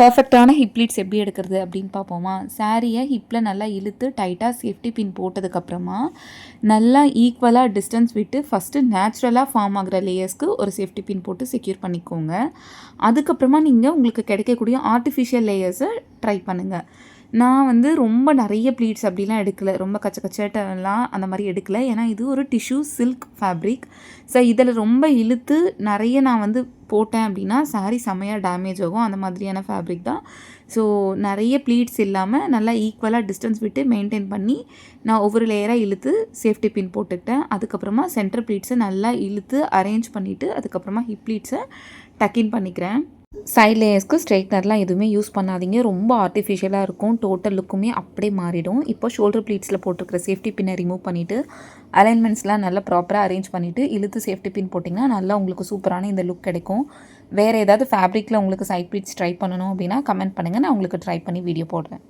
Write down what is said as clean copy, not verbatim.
பர்ஃபெக்டான hip pleats எப்படி எடுக்கிறது அப்படின்னு பார்ப்போமா. சாரியை ஹிப்பில் நல்லா இழுத்து டைட்டாக சேஃப்டி பின் போட்டதுக்கப்புறமா நல்லா ஈக்குவலாக டிஸ்டன்ஸ் விட்டு ஃபஸ்ட்டு நேச்சுரலாக ஃபார்ம் ஆகிற லேயர்ஸ்க்கு ஒரு சேஃப்டி பின் போட்டு செக்யூர் பண்ணிக்கோங்க. அதுக்கப்புறமா நீங்கள் உங்களுக்கு கிடைக்கக்கூடிய ஆர்டிஃபிஷியல் லேயர்ஸை ட்ரை பண்ணுங்கள். நான் வந்து ரொம்ப நிறைய ப்ளீட்ஸ் அப்படிலாம் எடுக்கலை, ரொம்ப கச்ச கச்சட்டெல்லாம் அந்த மாதிரி எடுக்கலை. ஏன்னா இது ஒரு டிஷ்யூ சில்க் ஃபேப்ரிக். ஸோ இதில் ரொம்ப இழுத்து நிறைய நான் வந்து போட்டேன் அப்படின்னா சாரீ செம்மையாக டேமேஜ் ஆகும். அந்த மாதிரியான ஃபேப்ரிக் தான். ஸோ நிறைய ப்ளீட்ஸ் இல்லாமல் நல்லா ஈக்குவலாக டிஸ்டன்ஸ் விட்டு மெயின்டைன் பண்ணி நான் ஒவ்வொரு லேயராக இழுத்து சேஃப்டி பின் போட்டுக்கிட்டேன். அதுக்கப்புறமா சென்டர் ப்ளீட்ஸை நல்லா இழுத்து அரேஞ்ச் பண்ணிவிட்டு அதுக்கப்புறமா ஹிப் ப்ளீட்ஸை டக்கின் பண்ணிக்கிறேன். சைட் லேயர்ஸ்க்கு ஸ்ட்ரைட்னர்லாம் எதுவுமே யூஸ் பண்ணாதீங்க, ரொம்ப ஆர்டிஃபிஷியலாக இருக்கும். டோட்டல் லுக்குமே அப்படியே மாறிடும். இப்போ ஷோல்டர் ப்ளீட்ஸில் போட்டிருக்கிற சேஃப்டி பின்னை ரிமூவ் பண்ணிவிட்டு அலைன்மெண்ட்ஸ்லாம் நல்லா ப்ராப்பராக அரேஞ்ச் பண்ணிவிட்டு இழுத்து சேஃப்டி பின் போட்டிங்கன்னா நல்லா உங்களுக்கு சூப்பரான இந்த லுக் கிடைக்கும். வேறு ஏதாவது ஃபேப்ரிக்கில் உங்களுக்கு சைட் ப்ளீட்ஸ் ட்ரை பண்ணணும் அப்படின்னா கமெண்ட் பண்ணுங்கள், நான் உங்களுக்கு ட்ரை பண்ணி வீடியோ போடுறேன்.